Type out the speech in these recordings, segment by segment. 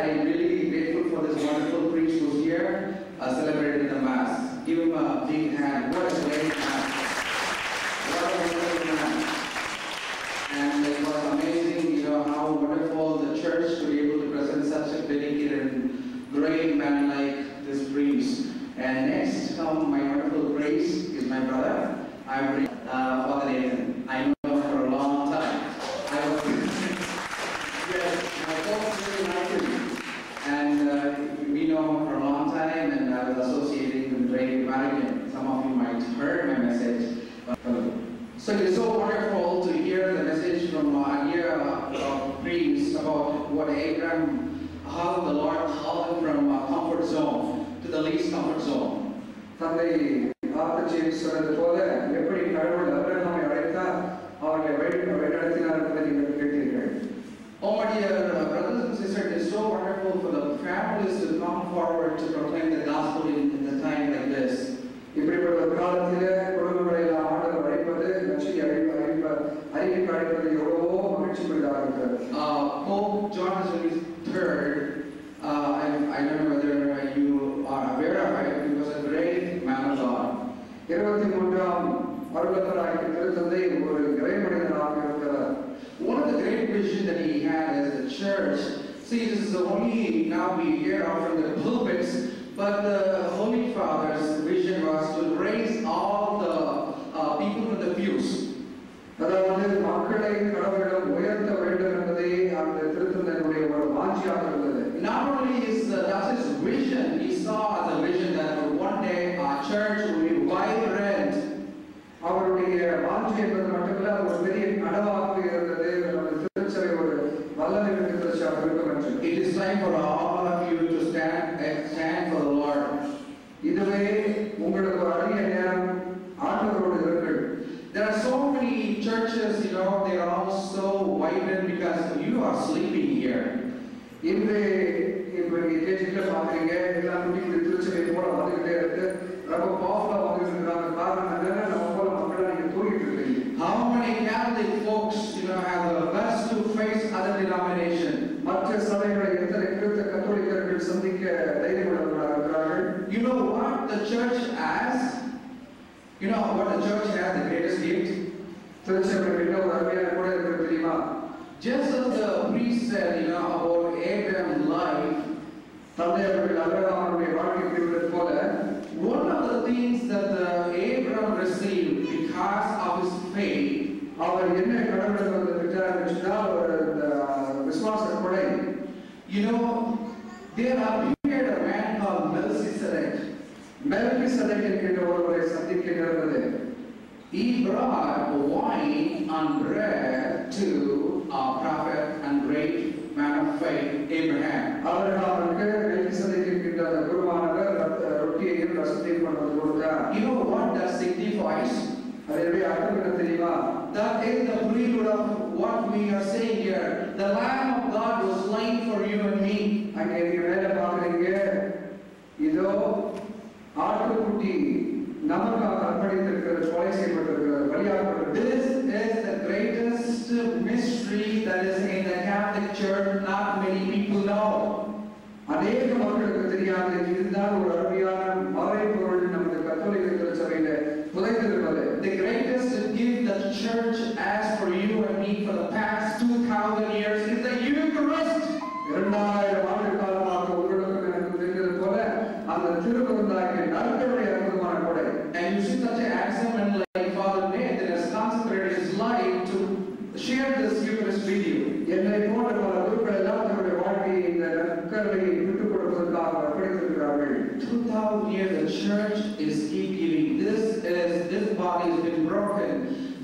I'm really grateful for this wonderful priest who's here, celebrating the Mass. Give him a big hand. What a great man. What a wonderful man. And it was amazing, how wonderful the church to be able to present such a dedicated and great man like this priest. And next, my wonderful priest is my brother. I'm Father Nathan. I know him for a long time. Yes, my folks really like him. And we know him for a long time, and I was associating with Ray Madigan. Some of you might have heard my message. So it is so wonderful to hear the message from a priest about what Abraham, how the Lord called him from a comfort zone to the least comfort zone. தந்தை ஆர்த்தஜி சொன்னது போல எப்படி கடவுள் ஆபிரகாமை அழைத்தார் அவர்களை வழிநடத்தினார் என்பதை நீங்கள் கேட்டீர்கள். Oh my dear brothers and sisters, it is so wonderful for the families to come forward to proclaim the gospel in the time like this. இப்படிப்பட்ட ஒரு காலத்திலே குடும்பங்களை ஆண்டவர் அழைப்பது நற்செய்தி அறிவிக்க அழைப்பது எவ்வளவோ மகிழ்ச்சிக்குரியதாக இருக்கிறது. Pope John III, I don't know whether you are aware of it, he was a great man of God. 23ஆம் அருளப்பராகிய திருத்தந்தை ஒரு இறைமனிதனாக இருக்கிறார். One of the great visions that he had as a church, see, this is only now we hear of from the pulpits, but the Holy Father's vision was to raise all the people from the pews. அதாவது மக்களை கடவுளிடம் உயர்த்த வேண்டும் என்பதே அந்த திருத்தந்தையினுடைய ஒரு வாஞ்சியாக இருந்தது. Not only is that his vision, he saw as a vision that one day our church will be vibrant. அவருடைய வாஞ்சி என்பது மட்டுமல்ல, ஒரு பெரிய கனவாக இருந்தது. நம்ம திருச்சபை ஒரு வல்லமை மிக்க திருச்சபையாக இருக்க வேண்டும். It is time for all of you to stand for the Lord. இதுவே உங்களுக்கு ஒரு அரிய நேரம் ஆண்டவரோடு இருங்கள். There are so many churches, they are all so vibrant because you are sleeping here. இன்று இப்போ கேஜில பாக்குறீங்க, எல்லா குட்டி திருச்சபை போல வந்துகிட்டே இருக்கு. ரொம்ப பவர்ஃபுல்லா வந்துட்டு இருக்காங்க. காரணம் என்னன்னா, நம்ம போல மக்கள் நீங்க தூங்கிட்டு இருக்கீங்க. How many Catholic folks, have the guts to face other denomination? மற்ற சபைகளை எத்தனை கிறிஸ்தவ கத்தோலிக்கர்கள் சந்திக்க தைரியம் உள்ளவர்களாக இருக்கிறார்கள். You know what the church has? You know what the church has, the greatest gift? திருச்சபையில் ஒரு அருமையான கூட இருக்கிறது தெரியுமா? Just as the priest said, about Abraham's life, தந்தை அவர்கள் ஆபிரகாமுடைய வாழ்க்கை குறிப்பிட்டது போல, one of the things that Abraham received because of his faith, அவர் என்ன கடவுளுக்கு வந்து பெற்றார் என்றால் அவர் விசுவாச கொடை. There appeared a man called Melchizedek. Melchizedek என்கிற ஒருவரை சந்திக்க நேர்ந்தது. He brought wine and bread to our prophet and great man of faith, Abraham. அவர்களுக்கு மெல்கிசேதேக் என்கிற குருவானவர் ரொட்டியையும் ரசத்தையும் கொண்டு வந்து கொடுத்தார். You know what that signifies? அதனுடைய அர்த்தம் என்ன தெரியுமா? That is the prelude of what we are saying here. The Lamb of God was slain for you and me. அங்கே நீங்க மேல பாக்குறீங்க, இதோ ஆட்டுக்குட்டி நமக்காக அர்ப்பணித்திருக்கிறது, கொலை செய்யப்பட்டிருக்கிறது, பலியாக்கப்பட்டிருக்கிறது. This is the greatest mystery that is in the Catholic Church. Not many people know. அநேக மக்களுக்கு தெரியாது. இதுதான் ஒரு அருமையான மறைபொருள் நமது கத்தோலிக்க திருச்சபையில புதைந்திருக்கிறது. The greatest gift that the church has for you and me for the past 2000 years is the Eucharist. 2000 ஆண்டு காலமாக உங்களுக்கும் எனக்கு தெரிந்தது போல அந்த திருவிருந்தாகிய நற்கருணை அற்புதமான கொடை. And you see such an handsome man like Father Nathan has consecrated his life to share this Eucharist with you. என்னை போன்ற பல குருக்கள் எல்லாம் தன்னுடைய வாழ்க்கையை இந்த நற்கருணையை விட்டுக் கொடுப்பதற்காக அர்ப்பணித்திருக்கிறார்கள். 2000 years the church is keep giving. This body has been broken.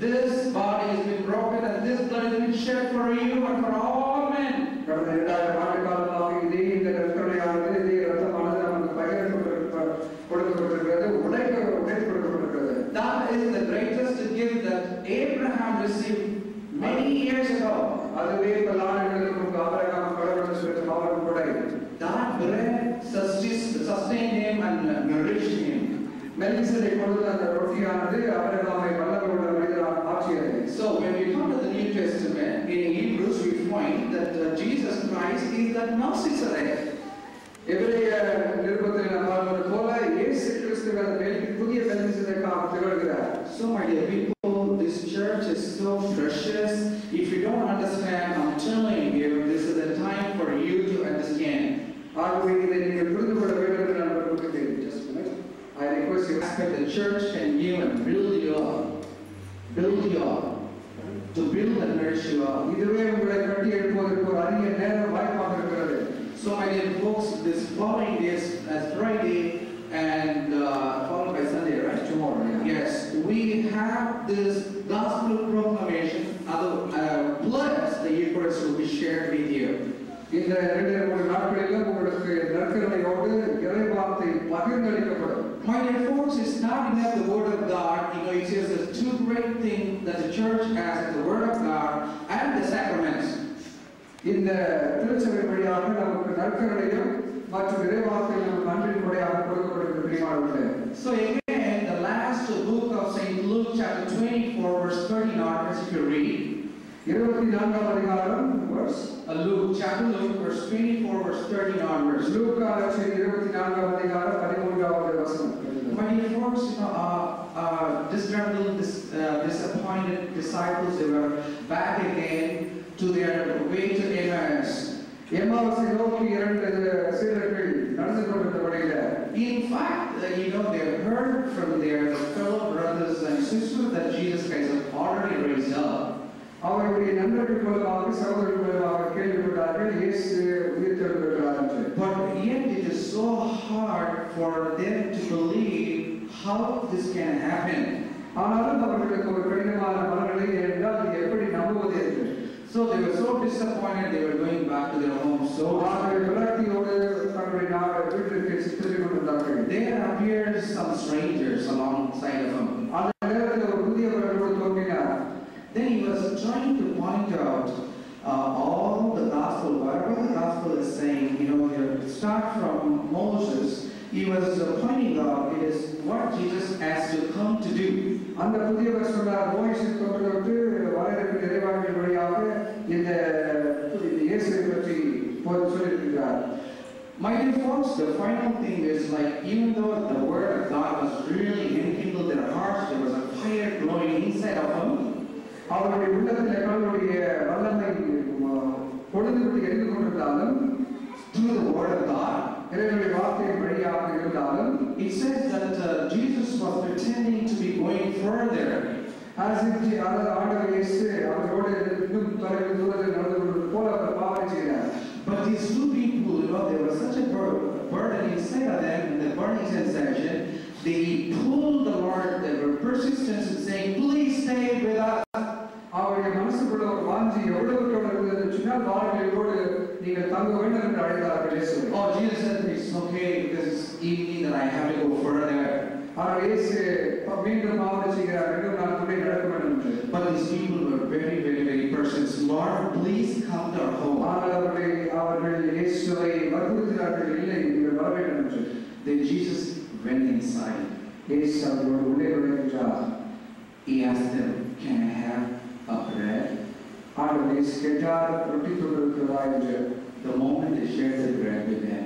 This body has been broken and this blood has been shed for you and for all men. கடந்த 2000 ஆண்டு காலமாக இதே இந்த நற்கருணையானது, இதே இரத்தமானது நமக்கு கொடுக்கப்பட்டிருக்கிறது, உடைத்து கொடுக்கப்பட்டிருக்கிறது. That is the greatest gift that Abraham received many years ago. அதுவே பல ஆண்டுகளுக்கு முன்பு ஆபிரகாம் கடவுளுக்கு பெற்ற மாபெரும் கொடை. That bread sustained him and nourished him. Melchizedek கொடுத்த அந்த ரொட்டியானது ஆபிரகாமை வல்லமையுள்ள மனிதனாக ஆக்கியது. So when we come to the New Testament, in Hebrews we find that Jesus Christ is that Gnostics are there. எபிரேய நிருபத்தில் நாம் பார்ப்பது போல இயேசு கிறிஸ்துவின் புதிய கல்விசதற்காக திகழ்கிறார். So my dear people, this church is so precious. If you don't understand, I'm telling you, this is the time for you to understand. ஆகவே இதை நீங்கள் புரிந்து கொள்ள வேண்டும் என்று நான் விரும்புகிறேன். Just a minute. I request you Aspect the church can give and build you up. Build you up. To build and nourish you up. இதுவே உங்களை கட்டி எழுப்புவதற்கு ஒரு அரிய நேரம் வாய்ப்பாக இருக்கிறது. So my dear folks, this following days as Friday and followed by Sunday, right? Tomorrow, yeah. Yes, we have this gospel proclamation, plus the Eucharist will be shared with you. இந்த 2-3 நாட்களிலும் உங்களுக்கு நற்கருணையோடு இறைவார்த்தை பகிர்ந்தளிக்கப்படும். My dear folks, it's not enough the Word of God. You know, it says there's two great things that the church has: the Word of God and the sacraments. இந்த திருச்சபை வழியாக நமக்கு நற்கருணையும் மற்றும் இறைவார்த்தையும் நமக்கு அன்பின் கொடையாக கொடுக்கப்படுகிறது பிரியமானவர்களே. So again, the last book of Saint Luke, chapter 24, verse 30 onwards, if you read. 24ஆம் அதிகாரம் Luke, chapter Luke, verse 24, verse 30 onwards. லூக்கா நற்செய்தி 24ஆம் அதிகாரம் 13வது வசனம். My dear folks, disappointed disciples, they were back again to their way to Emmaus. எம்மாவுசை நோக்கி 2 சீடர்கள் நடந்து கொண்டிருந்த வழியில. In fact, they heard from their fellow brothers and sisters that Jesus Christ has already raised up. அவருடைய நண்பர்கள் மூலமாக சகோதரர்கள் மூலமாக கேள்விப்பட்டார்கள் இயேசு உயிர்த்தெழுந்திருக்கிறார் என்று. But yet it is so hard for them to believe how this can happen. ஆனாலும் அவர்களுக்கு ஒரு கடினமான மனநிலை என்றால் இது எப்படி நம்புவது என்று. So they were so disappointed, they were going back to their homes. So அவர்கள் விரக்தியோடு தங்களுடைய வீட்டிற்கு திரும்பிக் கொண்டிருந்தார்கள். There appeared some strangers alongside of them. அந்த நேரத்தில் ஒரு புதியவர்களோடு தோன்றினார். Then he was trying to point out all the gospel, whatever the gospel is saying, start from Moses. He was pointing out it is what Jesus has to come to do. அந்த புதியவர் சொன்னார் மோசே தொடர்ந்து வரையறுக்கும் நிறைவாழ்வின் வழியாக இந்த இயேசுவை பற்றி சொல்லியிருக்கிறார். My dear folks, the final thing is even though the word of God was really enkindled their hearts, there was a fire glowing inside of them. அவருடைய உள்ளத்தில் கடவுளுடைய வல்லமை பொழுதுவிட்டு எரிந்து கொண்டிருந்தாலும் through the word of God, இறைவனுடைய வார்த்தையின் வழியாக இருந்தாலும் it says that Jesus was pretending to be going further. ஆண்டவர் இயேசு அவரோடு இன்னும் தொலைவில் தூரத்தில் நடந்து கொண்டது போல அவர் பாவனை செய்தார். But these two people, there was such a burden inside of them in the burning sensation. They pulled the Lord. They were persistent in saying, "Please stay with us." அவருடைய மனசுக்குள்ள ஒரு வாஞ்சி எவ்வளவு இருந்தது சொன்னால் வார்த்தையோடு நீங்கள் தங்க வேண்டும் என்று அழைத்தார்கள் இயேசுவை. Oh, Jesus said, "It's okay because it's evening that I have to go further." ஆனால் இயேசு மீண்டும் பாவனை செய்கிறார், இன்னும் நான் முன்னே நடக்க வேண்டும் என்று. But these people were very, very, very persistent. Lord, please come to our home. ஆனால் அவர்கள் இயேசுவை வற்புறுத்தினார்கள், இல்லை நீங்கள் வர வேண்டும் என்று. Then Jesus went inside. இயேசு அவர்களோடு உள்ளே நுழைந்தார். He asked them, "Can I have a bread?" ஆண்டவர் இயேசு கேட்டார், ரொட்டி துண்டு இருக்கிறதா என்று. The moment they shared the bread with them,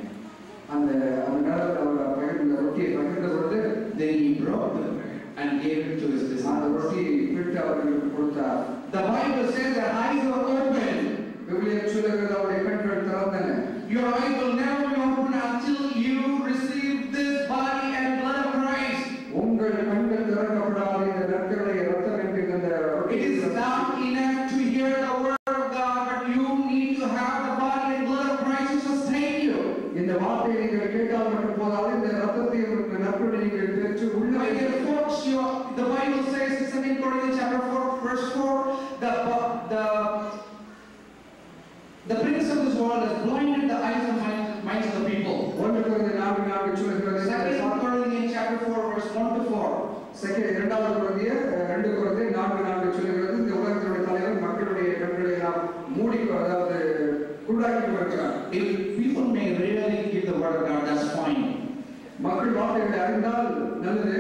அந்த நேரத்தில் அவர் பகிர்ந்த ரொட்டியை பகிர்ந்த பொழுது, then he broke the bread and gave it to his disciples. அந்த ரொட்டியை பிட்டு அவர்களுக்கு கொடுத்தார். The Bible says that eyes were open. விவிலியம் சொல்லுகிறது அவருடைய கண்கள் திறந்தன. Your eyes will never be open until you receive this body and blood of Christ. உங்கள் கண்கள் திறக்கப்படாத இந்த நற்கருணை இரத்தம் என்கின்ற இந்த It is not enough to hear the word of God, but you need to have the body and blood of Christ to sustain you. இந்த வார்த்தையை நீங்கள் கேட்டால் மட்டும் போதாது, இந்த இரத்தத்தை உங்களுக்கு நற்கருணை நீங்கள் பெற்று உள்ள. My dear folks, the Bible says in 2 Corinthians chapter 4, verse 4, the prince of this world has blinded the eyes and minds of the people. 1 Corinthians சொல்லுகிறது. 2 Corinthians chapter 4, verse 1 to 4. 2 Corinthians 4 சொல்லுகிறது, இந்த உலகத்தினுடைய தலைவர் மக்களுடைய கண்களை எல்லாம் மூடி, அதாவது குருடாக்கி வருகிறார். If people may really give the word of God, that's fine. மக்கள் வார்த்தைகளை அறிந்தால் நல்லது.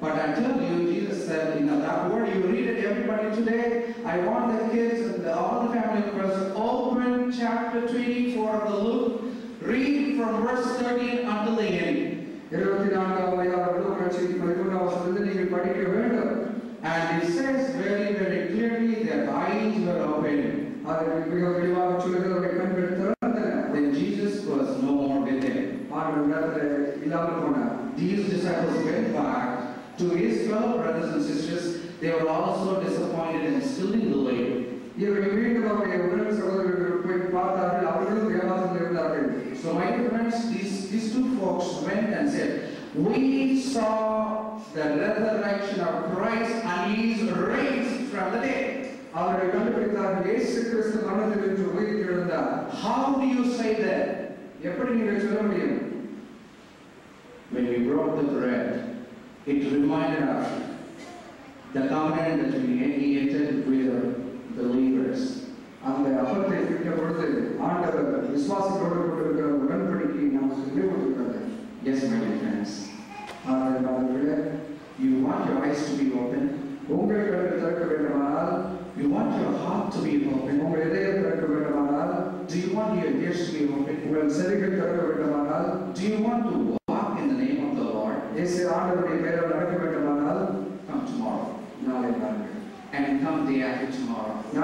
But I tell you, Jesus said, that word you read it, everybody everybody today, I want the kids and all the family members to open chapter 24 of the Luke, read from verse 13 until the end. And it says very, very clearly their eyes were open. Then Jesus was no more with them. These disciples went back to his fellow brothers and sisters. They were also disappointed and still in the way. So my dear friends, these two folks went and said, we saw the resurrection of Christ and he is raised from the dead. How do you say that? When we broke the bread, it reminded us the covenant that we entered with the believers. Yes, my dear friends. You want your eyes to be open. You want your heart to be open. Do you want your ears to be open? Do you want to walk in the name of the Lord? Come tomorrow. And come day after tomorrow. I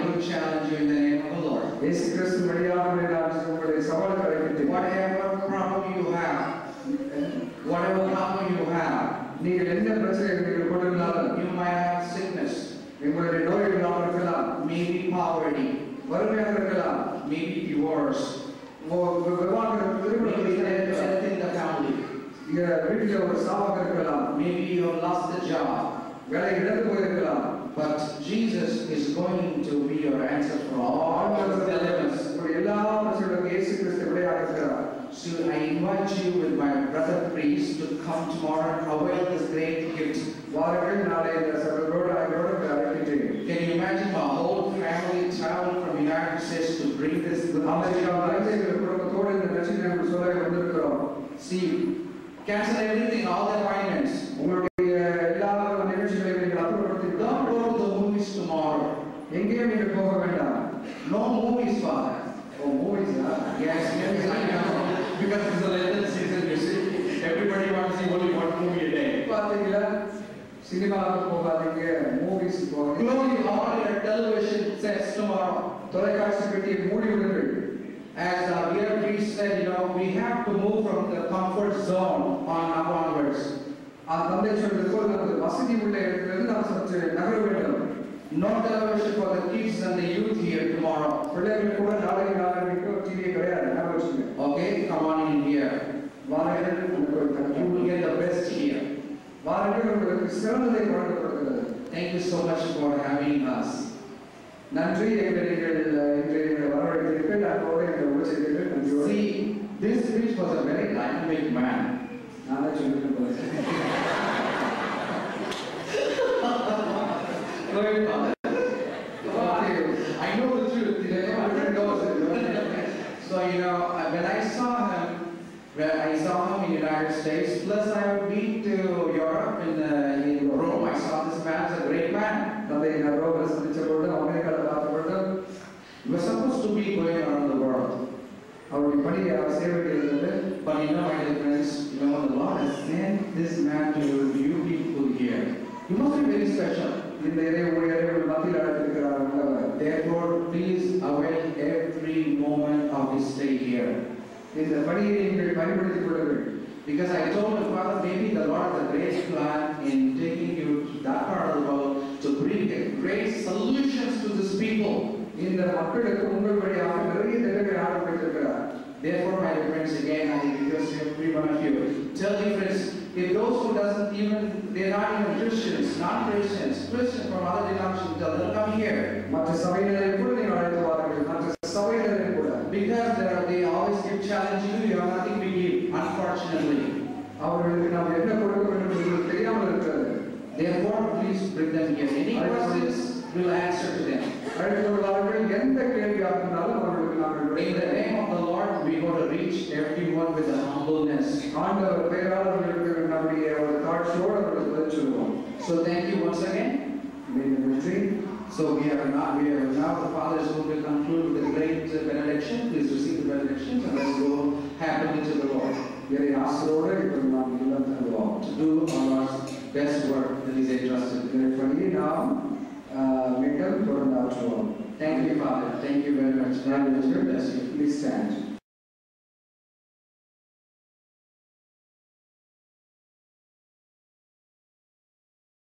will challenge you in the name of the Lord. Whatever problem you have, you might have sickness, maybe poverty, maybe divorce, maybe death in the family, maybe you have lost the job. But Jesus is going to be your answer for all those dilemmas. So I invite you with my brother priest to come tomorrow and avail this great gift. Can you imagine my whole family traveled from the United States to bring this good See, cancel everything, all the appointments. Don't go to the movies tomorrow. No movies, Father. Oh, movies, Yes, I know. Because it's the latest season, you see. Everybody wants to see only one movie a day. Close all your television sets tomorrow. As our dear priest said, we have to move from the comfort zone onwards. No television for the kids and the youth here tomorrow. Okay, come on in here. You will get the best here. Thank you so much for having us. See, this priest was a very dynamic man. I know the truth. So when I saw him in the United States, plus I have been to Europe in Rome, I saw this man as a great man. He was supposed to be going around the world. But my dear friends, the Lord has sent this man to you people here. You must be very special. Therefore, please avail every moment of his stay here. Because I told my father, maybe the Lord has a great plan in taking you to that part of the world to bring great solutions to these people. Therefore, my dear friends, again, I request every one of you, tell your friends, if those who they're not even Christians, non-Christians, Christians from other denominations, tell them, come here. Because they always keep challenging you, you have nothing to give, unfortunately. Therefore, please bring them here. Any questions, we'll answer to them. In the name of the Lord, we want to reach everyone with the humbleness. So thank you once again. in the retreat. So we have now the fathers who will conclude with the great benediction. Please receive the benediction and let's go happily to the Lord. இறை ஆசீர்வாதத்தோடு இப்பொழுது நாம் இல்லம் தருவோம். To do our best work that is entrusted. இதனை பண்ணி நாம் மீண்டும் தொடர்ந்து ஆற்றுவோம். Thank you, Father. Thank you very much. God bless you. Please stand.